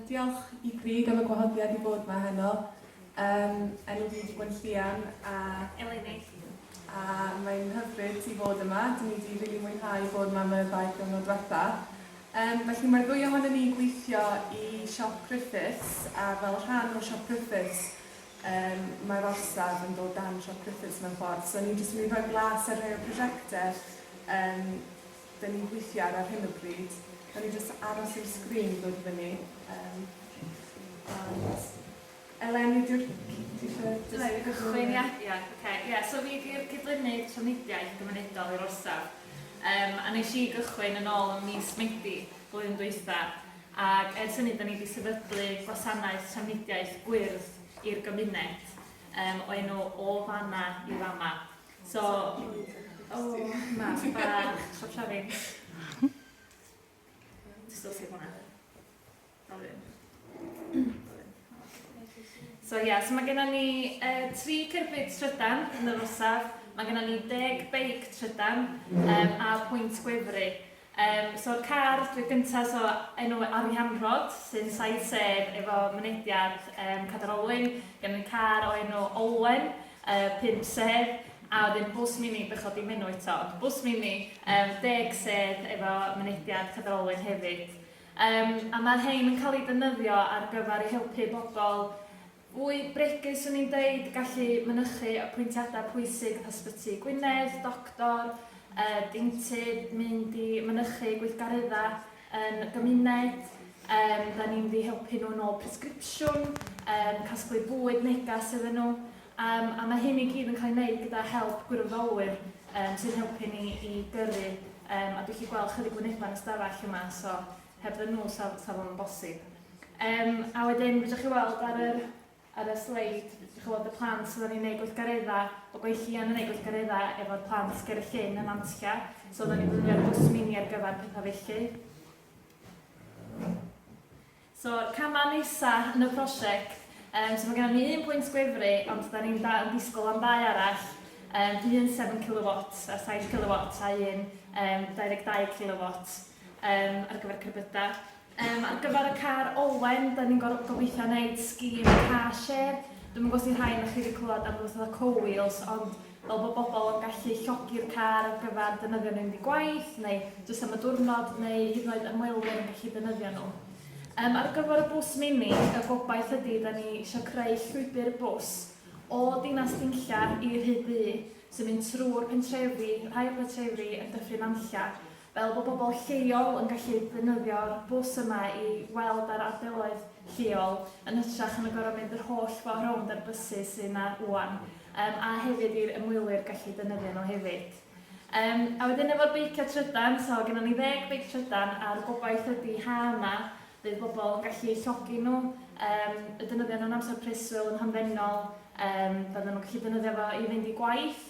Diolch I Grig am y gwahoddiad I bod yma heno. Enw fi Gwenllian a Elenid. A mae'n hyfryd I fod yma. Dyn ni wedi rili mwynhau bod yma am y 2 diwrnod diwetha. Felly mae'r ddwy ohonon ni gweithio I siop Griffiths a fel rhan o siop Griffiths mae'r Orsaf yn dod dan siop Griffiths mewn ffordd. So ni'n jyst mynd I rhoi glas ar rhai o prosiectau dyn ni'n gweithio ar hyn o bryd. Da ni jyst aros i'r sgrin ddod fyny. Elenid yw'r Cyflwyniad. So fi di'r Cyflwyniad Trafnidiaeth Cymunedol Yr Orsaf. A nes I gychwyn yn ôl yn mis Medi blwyddyn dwytha. Ac ers hynny, da ni wedi sefydlu gwasanaeth trafnidiaeth gwyrdd i'r gymuned o enw o fanna I fama. So, mas bach, siop siafin. Still see hwnna. So mae gennym ni 3 cerbyd trydan yn Yr Orsaf. Mae gennym ni 10 beic trydan a pwynt gwefru. So'r car dwi'n gyntaf so enw Arianrod sy'n 7 sedd efo mynediad Cadarolwyn. Gennym ni car o enw Olwen, 5 sedd. A wedyn bws mini bychod I menw eto. Bws mini 10 sedd efo mynediad Cadarolwyn hefyd. A mae'r hein yn cael ei ddefnyddio ar gyfer I helpu bobl fwy bregus o'n i'n dweud, gallu mynychu y pwyntiadau pwysig ysbyty Gwynedd, doctor, deintydd, mynd I mynychu gweithgareddau yn gymuned. Da ni'n mynd I helpu nhw nôl presgripsiwn, casglu bwyd negas iddyn nhw. A mae hyn I gyd yn cael ei wneud gyda help gwirfoddolwyr sy'n helpu ni I gyrru. A dwi'n chi gweld chydig wynebau yn ystafell yma, so heb ddyn nhw safon yn bosib. A wedyn, fydwch chi weld ar y sleid, fydwch chi weld y plant sydd yn gwneud gweithgareddau o Gwenllian yn gwneud gweithgareddau efo'r plant Cynllun yn Nantlle. So, da ni'n defnyddio'r bws mini ar gyfer pethau felly. So'r camau nesaf yn y prosiect, so mae gennym ni 1 pwynt gwefru, ond da ni'n disgwyl am 2 arall, un 7 kW a 7 kW a un 22 kW ar gyfer cerbydau. Ar gyfer y car Olwen, da ni'n gobeithio wneud sgîm car share. Dwi'n gwybod os rhai na chi wedi clywed am rhywbeth o co-wheels, ond fel bod bobl yn gallu llogi'r car ar gyfer defnyddio nhw'n mynd I gwaith, neu jyst am y diwrnod, neu hyd yn oed ymwelwyr yn gallu defnyddio nhw. Ar gyfer y bws mini, y gobaith ydy, da ni eisiau creu llwybr bws o dinas Dinlla I Rhyddfu sy'n mynd trwy'r pentrefi, rhai o'r pentrefi yn Dyffryn Nantlle, fel bod bobl lleol yn gallu defnyddio'r bws yma I weld ar ardaloedd lleol yn hytrach yn y gorau mynd yr holl ffordd rownd ar bysu sy'n na wan, a hefyd i'r ymwylwyr gallu defnyddio nhw hefyd. A wedyn efo'r beiciau trydan, so gennym ni 10 beic trydan a'r gobaith ydy ha yma, bydd bobl yn gallu llogi nhw, y defnyddio nhw'n amser preswyl yn hamddenol, bydden nhw'n gallu defnyddio fo I fynd I gwaith,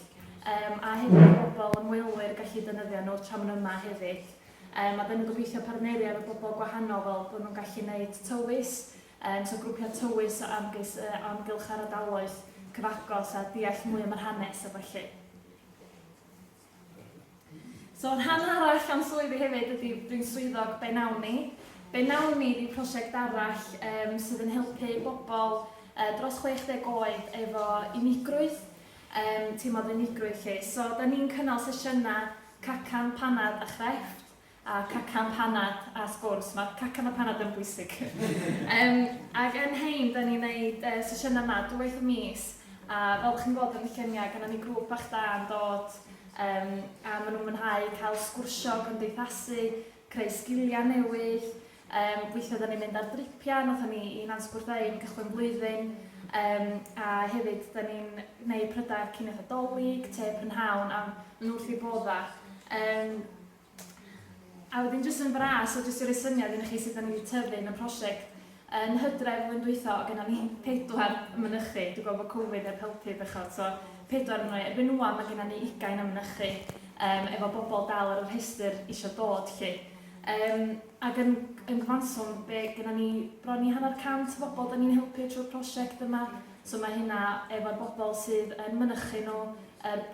a hefyd bobl ymwelwyr gallu defnyddio nhw tra ma'n yma hefyd. A dyn nhw'n gobeithio partneri efo bobl gwahanol fel bod nhw'n gallu gwneud tywys, so grwpiau tywys o amgylch ar ardaloedd cyfagos a deall mwy am yr hanes a felly. So rhan arall o'n swyddi hefyd ydy dwi'n swyddog Benawni. Benawni ydy prosiect arall sydd yn helpu bobl dros 60 oed efo Mhenygroes, teimlad unigryw lle. So, da ni'n cynnal sesiynau cacan, panad a chrefft, a cacan, panad a sgwrs. Mae cacan a panad yn bwysig. Ac yn hein, da ni'n gwneud sesiynau yma 2 waith y mis, a fel chi'n gweld yn y lluniau, gyda ni grŵp bach da yn dod, a maen nhw'n mwynhau cael sgwrsio gymdeithasu, creu sgiliau newydd, gweithio da ni'n mynd ar dripiau, nath ni I Nansbwrddein cychwyn blwyddyn, a hefyd da ni'n gwneud prydau cynnydd Adolyg, te prynhawn am wrth I bodda. A wedyn jyst yn fras, o jyst i'r syniad un chi sydd da ni wedi tyfu yn y prosiect. Yn Hydref flwyddyn dwytha, o gennym ni 4 mynychu, dwi'n gwybod bod Covid heb helpu bechod, so 4 yn oed. Erbyn nhw mae gennym ni 20 mynychu, efo bobl dal ar y rhestr eisiau dod lle. Ac yn gyfanswm, gennym ni bron I 100 bobl da ni'n helpu trwy'r prosiect yma. So mae hynna efo'r bobl sydd yn mynychu nhw,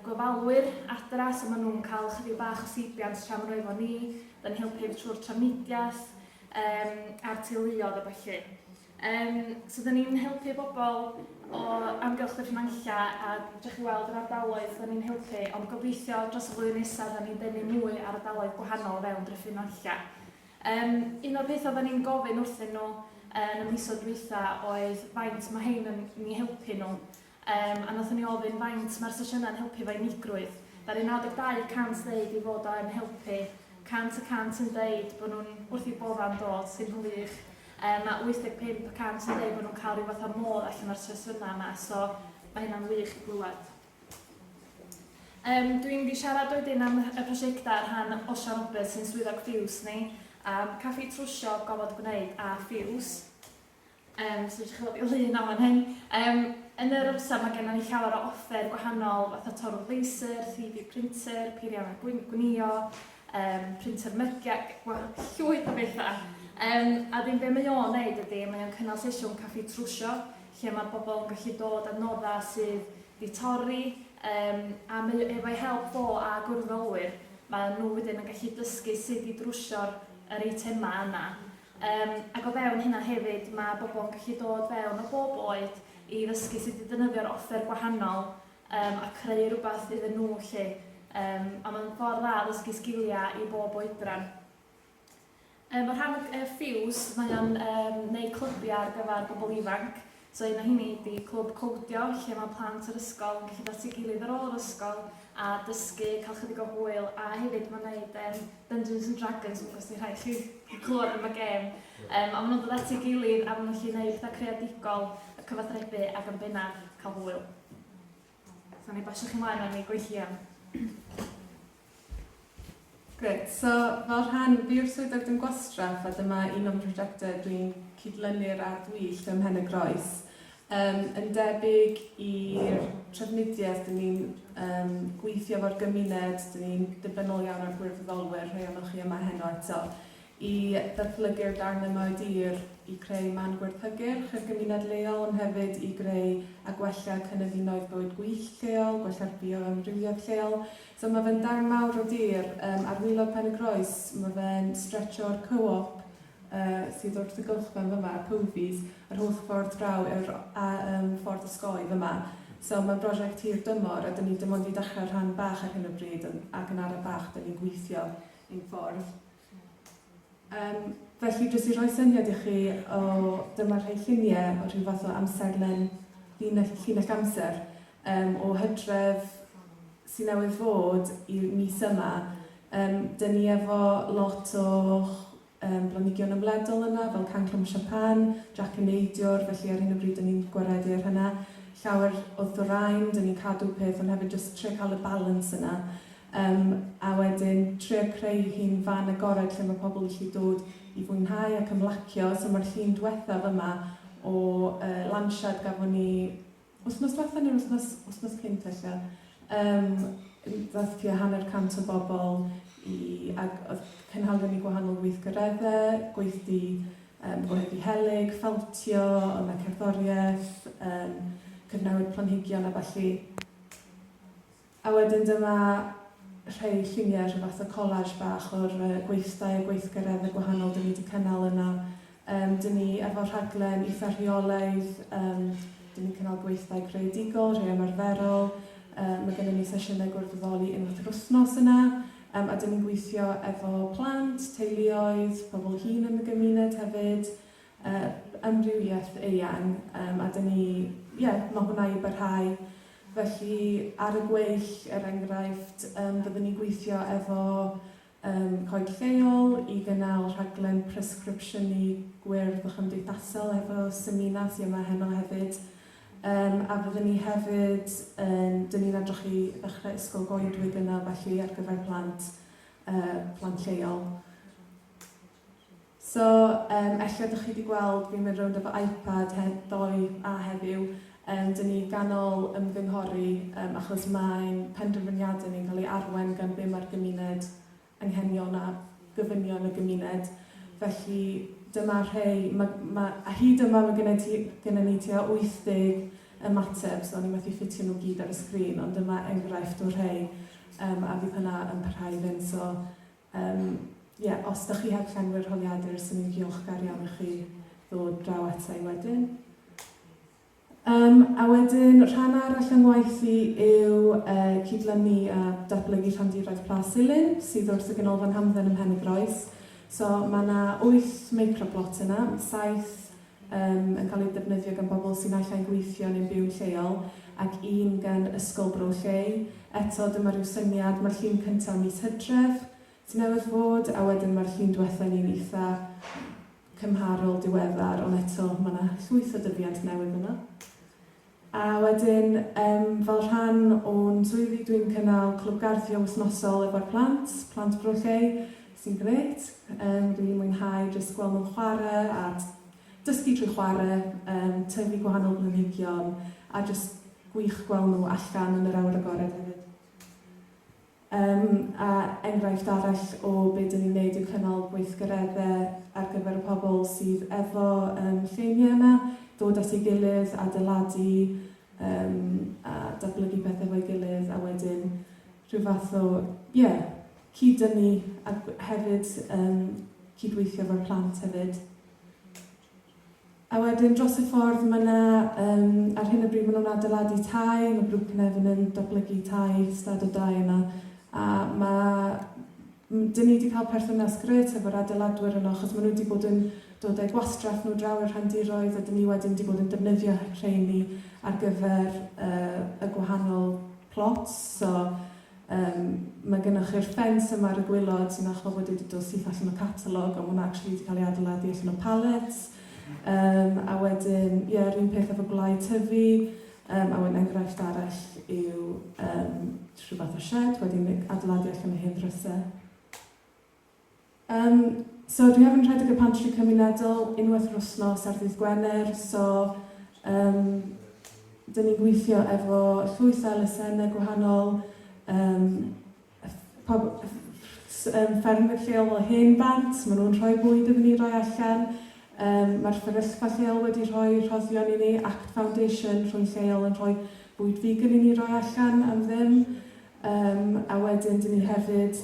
gofalwyr adra, so maen nhw'n cael chydig bach o seibiant tra maen nhw efo ni. Da ni'n helpu trwy'r Trafnidiaeth. a'r teuluoedd a felly. So, da ni'n helpu bobl o amgylch Dyffryn Nantlle a edrych i weld yr ardaloedd da ni'n helpu, ond gobeithio dros y flwyddyn nesaf da ni'n denu mwy ar ardaloedd gwahanol fewn Dyffryn Nantlle. Un o'r pethau da ni'n gofyn wrthyn nhw yn y misoedd dwytha oedd faint mae hein yn ni helpu nhw. A nathon ni ofyn faint mae'r sesiynau yn helpu fe Mhenygroes. Da ni'n 92% dweud i fod o'n helpu, 100% yn dweud bod nhw'n wrth i bodda'n dod sy'n hwych. A 85% yn dweud bod nhw'n cael rhyw fath o modd allan o'r sesiynau yma, so mae hynna'n wych i glywed. Dwi'n wedi siarad wedyn am y prosiectau ar rhan Elenid Roberts sy'n swyddog ffiws ni, caffi trwsio gofod gwneud a ffiws. So ydych chi'n gweld i lun am hyn. Yn Yr Orsaf mae gennym ni llawer o offer gwahanol fatha torwr laser, 3D printer, peiriau gwnïo, printer mygiau, llwyth o bethau. A ddim be mae o'n wneud ydy, mae o'n cynnal sesiwn caffi trwsio, lle mae bobl yn gallu dod â noddau sydd wedi torri, a efo'i help fo a gwrddolwyr, mae nhw wedyn yn gallu dysgu sut i drwsio'r eitemau yna. Ac o fewn hynna hefyd, mae bobl yn gallu dod fewn o bob oed i ddysgu sut i ddefnyddio'r offer gwahanol a creu rhywbeth iddyn nhw lle. A mae'n ffordd dda ddysgu sgiliau i bob oedran. O rhan y ffiws, mae o'n gwneud clybiau ar gyfer bobl ifanc. So un o hynny ydy clwb codio, lle mae plant yr ysgol yn gallu dod i gilydd ar ôl yr ysgol a dysgu, cael chydig o hwyl, a hefyd mae'n gwneud Dungeons and Dragons, mae'n gwestiwn rhai chi clywed am y gêm. A maen nhw'n dod at ei gilydd a maen nhw'n gallu gwneud pethau creadigol, y cyfathrebu ac yn bennaf cael hwyl. So ni basio chi mlaen am ei Gwenllian. Gret, so fel rhan bu'r Swyddog yn Gwastraff, a dyma un o'n prosiectau dwi'n cydlynu'r ardwyllt ym Mhenygroes. Yn debyg i'r Trafnidiaeth, dyn ni'n gweithio fo'r gymuned, dyn ni'n dibynol iawn ar gwirfoddolwyr, rhai o'n chi yma heno eto, i ddatblygu'r darn yma o dir i creu man gwerthhygyrch yr gymuned leol, ond hefyd i greu a gwella cynefinoedd bywyd gwyllt lleol, gwella'r bioamrywiaeth lleol. So mae fe'n darn mawr o dir ar wylod Mhenygroes, mae fe'n stretcho'r co-op sydd wrth y gylchfan fyma, Powfies, yr holl ffordd draw a ffordd osgoi fyma. So mae'n brosiect hir dymor, a dyn ni dim ond i dechrau rhan bach ar hyn o bryd, ac yn ara bach dyn ni'n gweithio ein ffordd. Felly, jyst i roi syniad i chi o dyma rhai lluniau o rhyw fath o amserlen llinell amser o Hydref sy'n newydd fod i'r mis yma. Dyn ni efo lot o blanhigion ymledol yna, fel canclwm siapan, Jac y Neidiwr, felly ar hyn o bryd dyn ni'n gwaredu ar hynna. Llawer o ddwrain, dyn ni'n cadw peth, ond hefyd jyst trio cael y balans yna. A wedyn trio creu hi'n fan agored lle mae pobl yn gallu dod i fwynhau ac ymlacio. So mae'r llun diwethaf yma o lansiad gafon ni wythnos diwethaf neu'r wythnos cynt allan. Dath tua 100% o bobl oedd cynhalion i gwahanol weithgareddau, gweithdi gohebu helyg, ffaltio, yna cerddoriaeth, cyfnewid planhigion a felly. A wedyn dyma rhai lluniau, rhyw fath o collage bach o'r gweithdau a gweithgareddau gwahanol dyn ni wedi cynnal yna. Dyn ni efo rhaglen eitha rheolaidd, dyn ni'n cynnal gweithdau creadigol, rhai ymarferol, mae gennym ni sesiynau gwrddoli unwaith yr wythnos yna, a dyn ni'n gweithio efo plant, teuluoedd, pobl hŷn yn y gymuned hefyd, amrywiaeth eang, a dyn ni, mae hwnna i barhau. Felly, ar y gweill, er enghraifft, byddwn ni'n gweithio efo coed lleol i gynnal rhaglen presgripsiwn i gwyrdd o chymdeithasol efo semina sy'n yma heno hefyd. A byddwn ni hefyd, dyn ni'n edrych i ddechrau ysgol goedwig yna felly ar gyfer plant lleol. So, ella ydych chi wedi gweld, fi'n mynd rownd efo iPad ddoe a heddiw. Dyn ni ganol ymgynghori achos mae'n penderfyniadau ni'n cael ei arwain gan be mae'r gymuned anghenion a gyfynion y gymuned. Felly dyma rhai, a hyd yma mae gennym ni tua 80 ymateb, so ni methu ffitio nhw gyd ar y sgrin, ond dyma enghraifft o rhai a fydd hynna yn parhau fynd. So, os ydych chi heb llenwi'r holiadur, sy'n ni'n diolchgar iawn i chi ddod draw ata i wedyn. A wedyn, rhan arall yn waith i yw cydlynu a datblygu rhandiroedd plas Cynllun, sydd wrth y ganolfan hamdden ym Mhenygroes. So mae yna 8 microblot yna, 7 yn cael ei ddefnyddio gan bobl sy'n allan gweithio neu'n byw lleol, ac 1 gan ysgol Bro Lle. Eto, dyma rhyw syniad, mae'r llun cyntaf mis Hydref sy'n newydd fod, a wedyn mae'r llun diwethaf ni'n eitha cymharol diweddar, ond eto mae yna llwyth o dyfiant newydd yna. A wedyn, fel rhan o'n swyddi, dwi'n cynnal clwb garddio wythnosol efo'r plant Bro Lle, sy'n gret. Dwi'n mwynhau jyst gweld nhw'n chwarae a dysgu trwy chwarae, tyfu gwahanol blanhigion, a jyst gwych gweld nhw allan yn yr awr agored hefyd. A enghraifft arall o beth dyn ni'n neud yw cynnal gweithgareddau ar gyfer y pobl sydd efo lluniau yma, dod at ei gilydd, adeiladu a datblygu pethau efo'i gilydd, a wedyn rhyw fath o, cyd-dynnu a hefyd cydweithio efo'r plant hefyd. A wedyn dros y ffordd mae yna, ar hyn o bryd maen nhw'n adeiladu tai, mae grŵp Cynefin yn datblygu tai, stad o dau yna. A dyn ni wedi cael perthynas gret efo'r adeiladwyr yno, achos maen nhw wedi bod yn dod â'i gwastraff nhw draw yr rhandiroedd, a dyn ni wedyn wedi bod yn defnyddio rheini ar gyfer y gwahanol plots. So, mae gennych chi'r ffens yma ar y gwylod sy'n achos wedi dod syth allan o catalog, ond hwnna actually wedi cael ei adeiladu allan o pallets. A wedyn, yr un peth efo gwlau tyfu, a wedyn enghraifft arall yw rhywbeth o shed, wedyn adeiladu allan o hen ddrysau. So dwi hefyd yn rhedeg y pantry cymunedol unwaith yr wythnos ar ddydd Gwener, so dyn ni'n gweithio efo llwyth o elusennau gwahanol, ffermwyr lleol o hen bant, maen nhw'n rhoi bwyd iddyn ni roi allan. Mae'r fferyllfa lleol wedi rhoi rhoddion i ni, Act Foundation rhwng lleol yn rhoi bwyd vegan i ni roi allan am ddim. A wedyn, dyn ni hefyd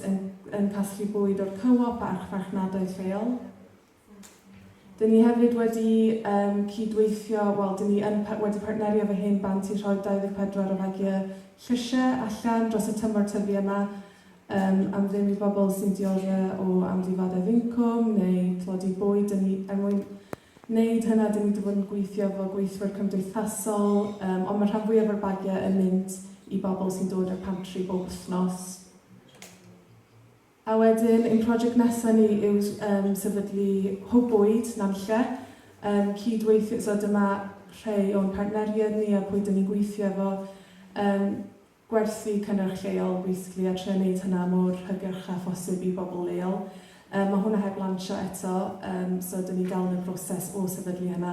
yn casglu bwyd o'r Co-op a'r farchnadoedd lleol. Dyn ni hefyd wedi cydweithio, dyn ni wedi partnerio efo hen bant i rhoi 24 o fagiau llysiau allan dros y tymor tyfu yma, am ddim i bobl sy'n dioddau o amddifadau incwm neu tlodi bwyd. Mwyn wneud hynna, dyn ni wedi bod yn gweithio efo gweithwyr cymdeithasol, ond mae rhan fwyaf o'r bagiau yn mynd i bobl sy'n dod o'r pantry bob wythnos. A wedyn, ein prosiect nesaf ni yw sefydlu hwb bwyd Nantlle, cydweithio, so dyma rhai o'n partneriad ni a pwy dyn ni'n gweithio efo, gwerthu cynnyrch lleol, basically, a trio wneud hynna mor hygyrch a phosib i bobl leol. Mae hwnna heb lansio eto, so dyn ni dal yn y broses o sefydlu hynna.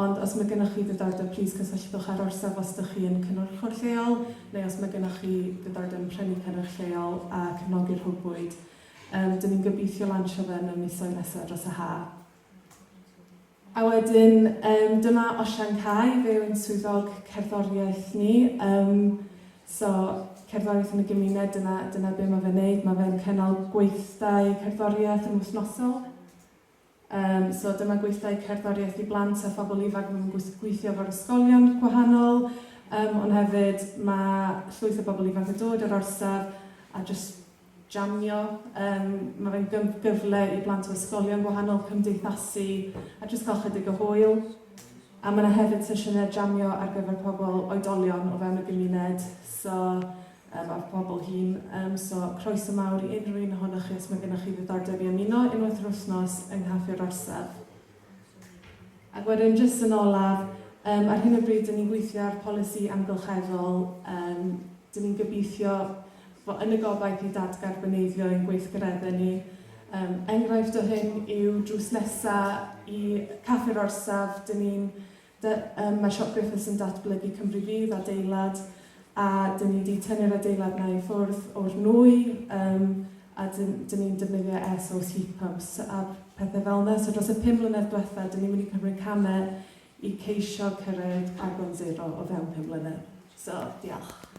Ond os mae gennych chi ddiddordeb, plis cysylltwch ar Orsaf os ydych chi yn cynnyrchwr lleol, neu os mae gennych chi ddiddordeb yn prynu cynnyrch lleol a cefnogi'r hwb bwyd. Dyn ni'n gobeithio lansio fe yn y misoedd nesaf dros y ha. A wedyn, dyma Osian Cai, fe yw'n swyddog cerddoriaeth ni. So, cerddoriaeth yn y gymuned, dyna be mae fe'n neud. Mae fe'n cynnal gweithdai cerddoriaeth yn wythnosol. So, dyma gweithdai cerddoriaeth i blant a phobl ifanc yn gweithio efo'r ysgolion gwahanol. Ond hefyd, mae llwyth o bobl ifanc yn dod Yr Orsaf a just jamio. Mae fe'n gyfle i blant o ysgolion gwahanol cymdeithasu a just cael chydig o hwyl. A mae yna hefyd sesiynau jamio ar gyfer pobl oedolion o fewn y gymuned, so a pobl hŷn. So croeso mawr i unrhyw un ohonoch chi os mae gennych chi ddiddordeb i ymuno unwaith yr wythnos yng Nghaffi'r Orsaf. Ac wedyn, jyst yn olaf, ar hyn o bryd, dyn ni'n gweithio ar polisi amgylcheddol. Dyn ni'n gobeithio yn y gobaith i dadgarboneiddio ein gweithgareddau ni. Enghraifft o hyn yw drws nesaf i Caffi'r Orsaf. Mae Siop Griffiths yn datblygu Cymru Fydd adeilad, a dyn ni wedi tynnu'r adeilad na i ffwrdd o'r nwy, a dyn ni'n defnyddio SOS heat pumps a pethau fel yna. So dros y 5 mlynedd diwethaf, dyn ni'n mynd i cymryd camau i ceisio cyrraedd agwedd zero o fewn 5 mlynedd. So, diolch.